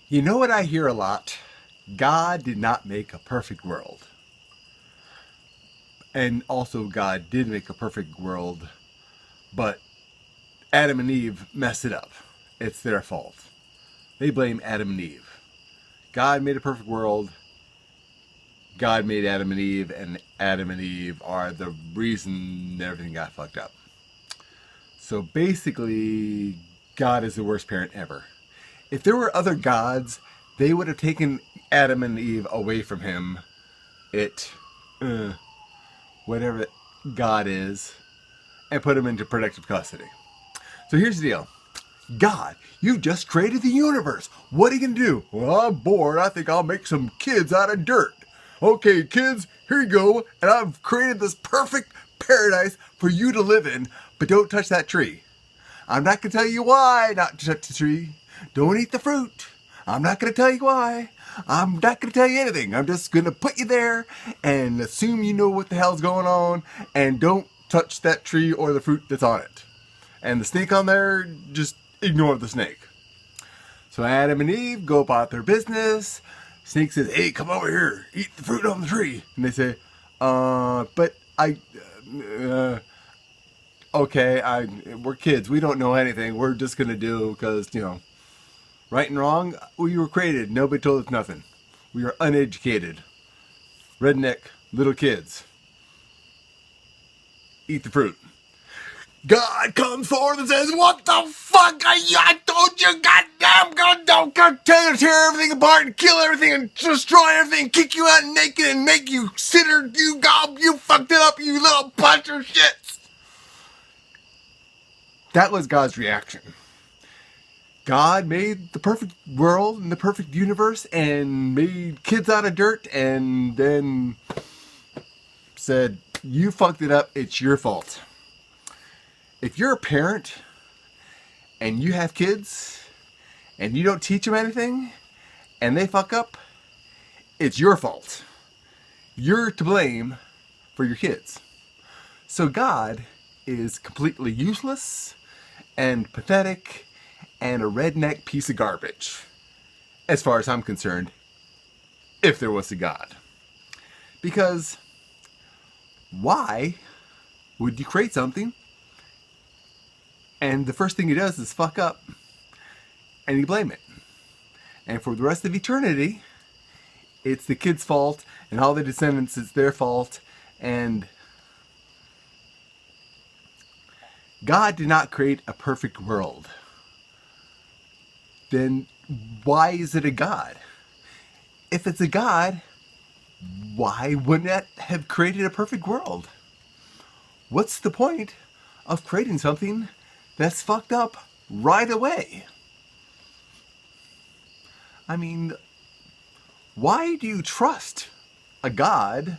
You know what I hear a lot? God did not make a perfect world. And also, God did make a perfect world, but Adam and Eve messed it up. It's their fault. They blame Adam and Eve. God made a perfect world. God made Adam and Adam and Eve are the reason everything got fucked up. So basically, God is the worst parent ever. If there were other gods, they would have taken Adam and Eve away from him. It, whatever God is, and put him into protective custody. So here's the deal. God, you just created the universe. What are you going to do? Well, I'm bored. I think I'll make some kids out of dirt. Okay, kids, here you go. And I've created this perfect paradise for you to live in, but don't touch that tree. I'm not going to tell you why not to touch the tree. Don't eat the fruit. I'm not going to tell you why. I'm not going to tell you anything. I'm just going to put you there and assume you know what the hell's going on, and don't touch that tree or the fruit that's on it. And the snake on there, just ignore the snake. So Adam and Eve go about their business. Snake says, hey, come over here. Eat the fruit on the tree. And they say, okay, we're kids. We don't know anything. We're just going to do because, right and wrong, we were created. Nobody told us nothing. We are uneducated. Redneck little kids. Eat the fruit. God comes forward and says, what the fuck are you? I told you, goddamn God, don't tear everything apart and kill everything and destroy everything, kick you out naked and make you sinner, you fucked it up, you little bunch of shits. That was God's reaction. God made the perfect world and the perfect universe and made kids out of dirt and then said, you fucked it up, it's your fault. If you're a parent and you have kids and you don't teach them anything and they fuck up, it's your fault. You're to blame for your kids. So God is completely useless and pathetic and a redneck piece of garbage, as far as I'm concerned, if there was a God. Because why would you create something and the first thing he does is fuck up and you blame it? And for the rest of eternity, it's the kid's fault and all the descendants, it's their fault. And God did not create a perfect world. Then why is it a God? If it's a God, why wouldn't it have created a perfect world? What's the point of creating something that's fucked up right away? I mean, why do you trust a God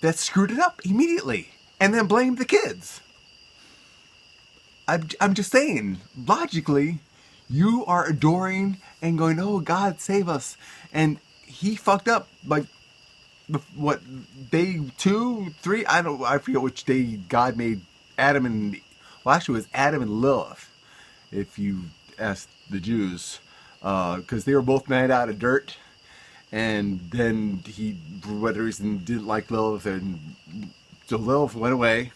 that screwed it up immediately and then blame the kids? I'm just saying, logically, you are adoring and going, oh, God, save us. And he fucked up, like, what, day 2, 3? I forget which day God made Adam and, well, actually it was Adam and Lilith, if you ask the Jews, because they were both made out of dirt. And then he, for whatever reason, didn't like Lilith, and so Lilith went away.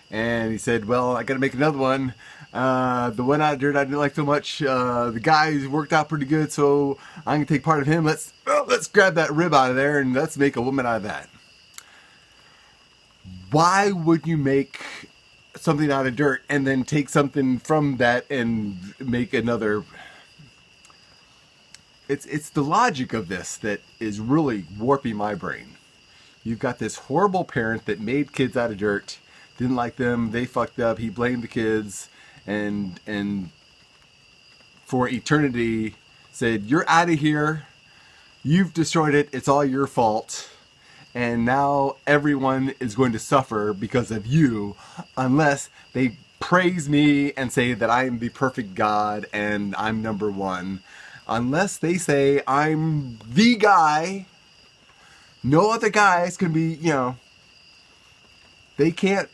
And he said, well, I got to make another one. The one out of dirt I didn't like so much. The guy worked out pretty good, so I'm going to take part of him. Let's grab that rib out of there and let's make a woman out of that. Why would you make something out of dirt and then take something from that and make another? It's the logic of this that is really warping my brain. You've got this horrible parent that made kids out of dirt, didn't like them, they fucked up, he blamed the kids, and for eternity said, you're out of here, you've destroyed it, it's all your fault, and now everyone is going to suffer because of you unless they praise me and say that I am the perfect God and I'm number one. Unless they say I'm the guy, no other guys can be, they can't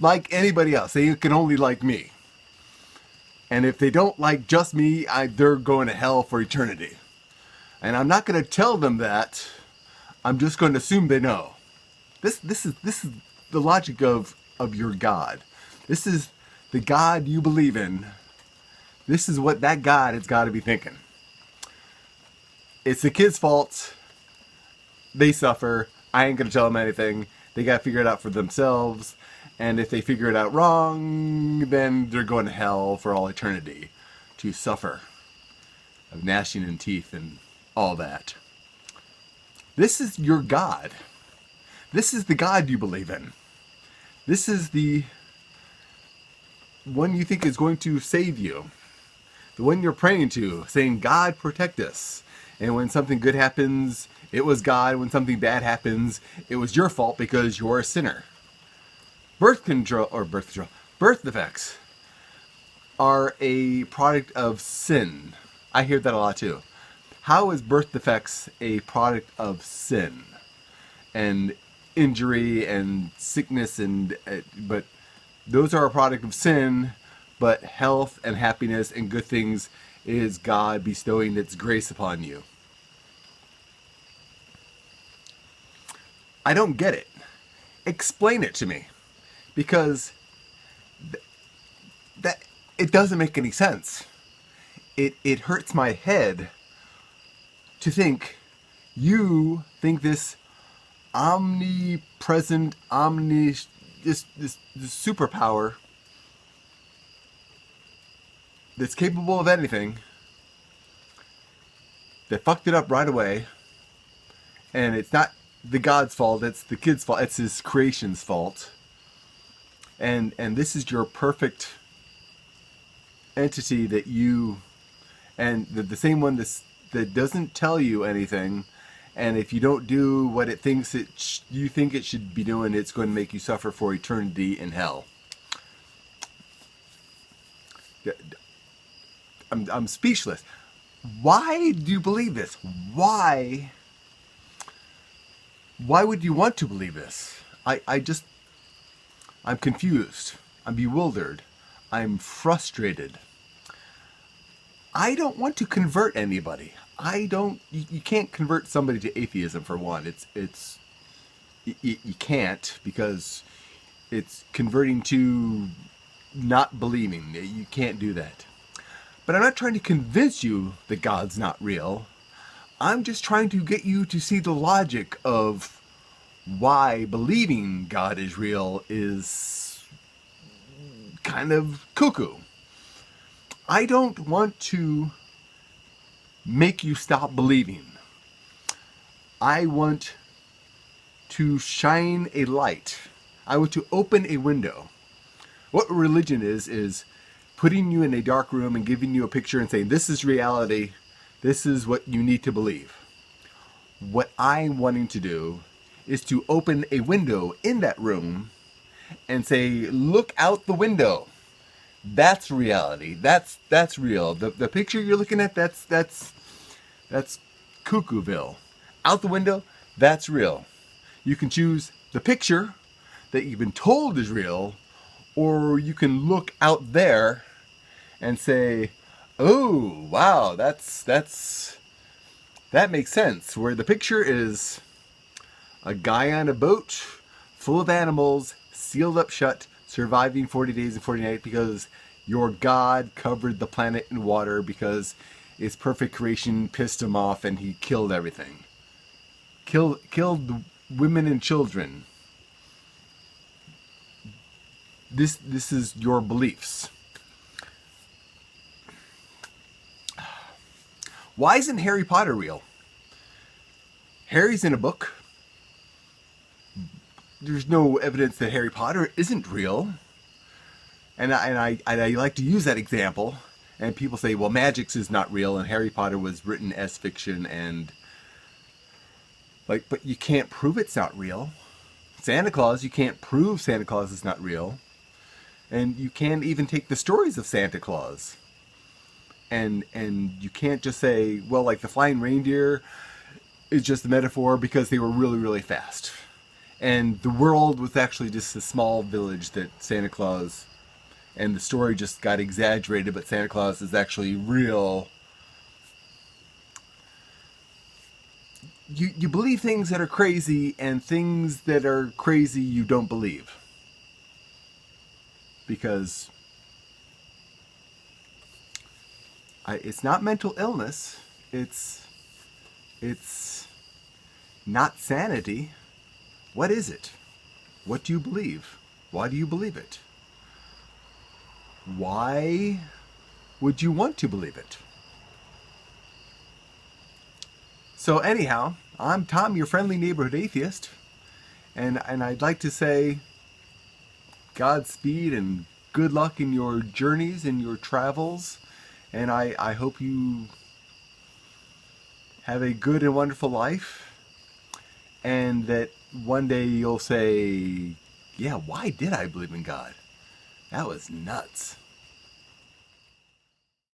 like anybody else. They can only like me. And if they don't like just me, they're going to hell for eternity. And I'm not going to tell them that. I'm just going to assume they know. This is the logic of your God. This is the God you believe in. This is what that God has got to be thinking. It's the kids' fault. They suffer. I ain't going to tell them anything. They got to figure it out for themselves. And if they figure it out wrong, then they're going to hell for all eternity to suffer of gnashing in teeth and all that. This is your God. This is the God you believe in. This is the one you think is going to save you. The one you're praying to, saying, God, protect us. And when something good happens, it was God. When something bad happens, it was your fault because you're a sinner. Birth defects are a product of sin. I hear that a lot too. How is birth defects a product of sin and injury and sickness but those are a product of sin, but health and happiness and good things is God bestowing its grace upon you. I don't get it. Explain it to me. Because that it doesn't make any sense. It hurts my head to think you think this omnipresent, this superpower that's capable of anything that fucked it up right away, and it's not the God's fault, it's the kid's fault, it's his creation's fault. And this is your perfect entity that you, and the same one that doesn't tell you anything, and if you don't do what it thinks you think it should be doing, it's going to make you suffer for eternity in hell. I'm speechless. Why do you believe this? Why would you want to believe this? I'm confused. I'm bewildered. I'm frustrated. I don't want to convert anybody. You can't convert somebody to atheism, for one. You can't, because it's converting to not believing. You can't do that. But I'm not trying to convince you that God's not real. I'm just trying to get you to see the logic of why believing God is real is kind of cuckoo. I don't want to make you stop believing. I want to shine a light. I want to open a window. What religion is putting you in a dark room and giving you a picture and saying, this is reality, this is what you need to believe. What I'm wanting to do is to open a window in that room and say, look out the window. That's reality. That's real. The picture you're looking at, that's Cuckooville. Out the window, that's real. You can choose the picture that you've been told is real, or you can look out there and say, oh, wow, that makes sense. Where the picture is a guy on a boat full of animals, sealed up shut, surviving 40 days and 40 nights because your God covered the planet in water because his perfect creation pissed him off and he killed everything. Killed the women and children. This is your beliefs. Why isn't Harry Potter real? Harry's in a book. There's no evidence that Harry Potter isn't real. And I like to use that example. And people say, well, Magix is not real and Harry Potter was written as fiction, and but you can't prove it's not real. Santa Claus, you can't prove Santa Claus is not real. And you can't even take the stories of Santa Claus. And you can't just say, well, like the flying reindeer is just a metaphor because they were really, really fast. And the world was actually just a small village that Santa Claus and the story just got exaggerated, but Santa Claus is actually real. You believe things that are crazy, and things that are crazy you don't believe. Because it's not mental illness. It's not sanity. What is it? What do you believe? Why do you believe it? Why would you want to believe it? So anyhow, I'm Tom, your friendly neighborhood atheist, and I'd like to say Godspeed and good luck in your journeys and your travels, and I hope you have a good and wonderful life, and that one day you'll say, yeah, why did I believe in God? That was nuts.